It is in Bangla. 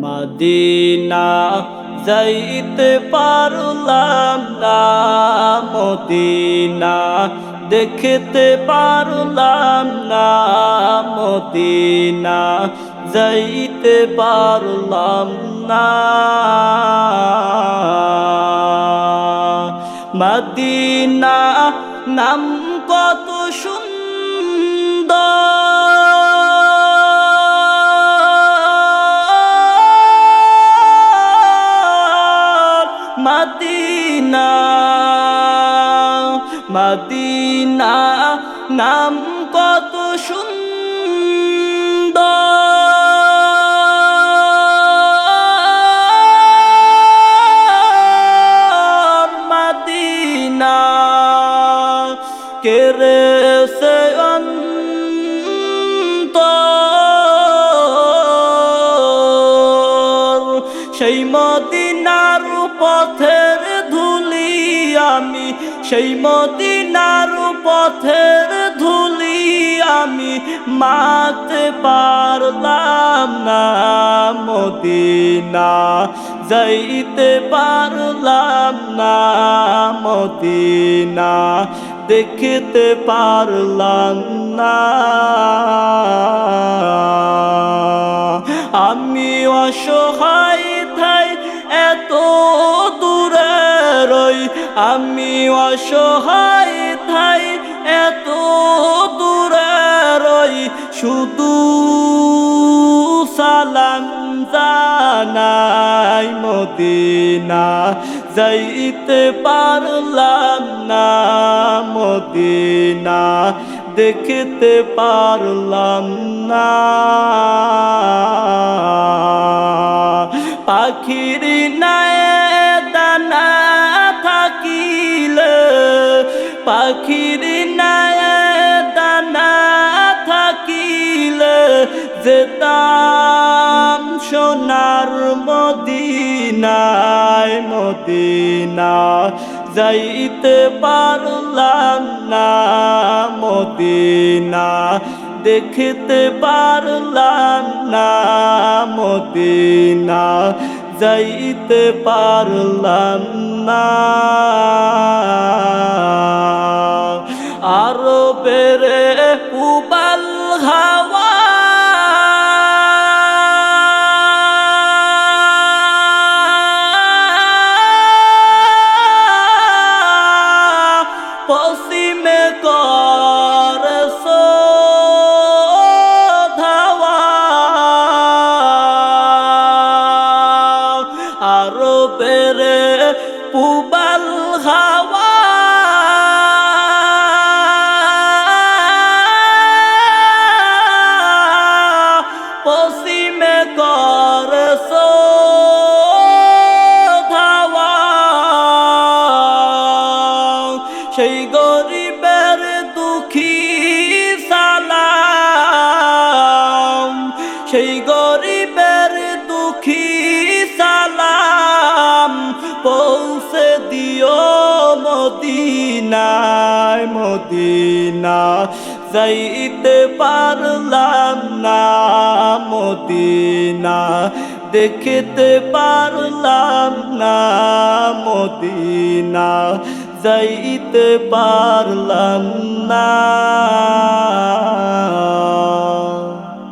মদিনা যাইতে পারলাম না, মদিনা দেখতে পারলাম না, মদিনা যাইতে পারলাম না। মদিনা নাম কত সুন্দর, মদিনা মদিনা নাম কত সুন্দর, মদিনা কেড়েছে অন্তর। সেই মদিনার পথের ধুলি আমি, সেই মদিনার পথের ধুলি আমি মাখতে পারলাম না, মদিনা যাইতে পারলাম না, মদিনা দেখতে পারলাম না। আমি অসহায় থাই এত দূরে রই, আমি অসহায় থাই এত দূরে রই, শুধু সালাম জানাই, মদিনা যাইতে পারলাম না, মদিনা দেখতে পারলাম না। পাখির নায়ে দানা থাকিলে, পাখির নায়ে দানা থাকিলে যেতাম সোনার মদিনায়, মদিনা যাইতে পারলাম না, মদিনা দেখতে পারলাম না, মদিনা যাইতে পারলাম না। আরবের উবাল হাওয়া পশ্চিমে করে ধাওয়া, আরবের উবাল হাওয়া পশ্চিমে করে ধাওয়া। সেই গরিবের দুঃখী সালাম, সেই গরিবের দুঃখী সালাম পৌঁছে দিও মদিনায়, মদিনা যাইতে পারলাম না, মদিনা দেখতে পারলাম না, মদিনা যাইতে পারলাম না।